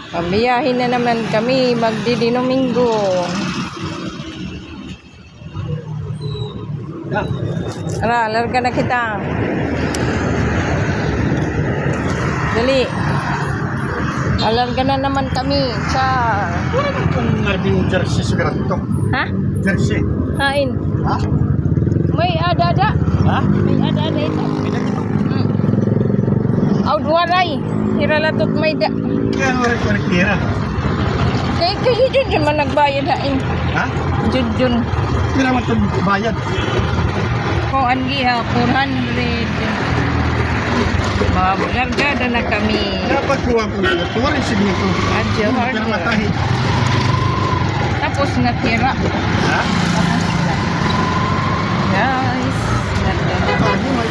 Pambiyahin na naman kami magdidinominggo. Ara, larga na kita. Dali. Alarga na naman kami. Char. Wala naman kung narbing jersey sa to. Ha? Jersey. Hain. Ha? May ada-ada. Ha? May ada-ada ito. Waray. Hiralatot may da. Kaya ano rin ko nagtira? Kayo dyan man nagbayad hain. Ha? Dyan. Hindi naman ito bayad. Kung angi ha, 400. Largada na kami. Dapat kuha ko na. Tuwa rin sige ko. Adyo Hindi ka namatahi. Tapos natira. Ha? Guys. Ah, di may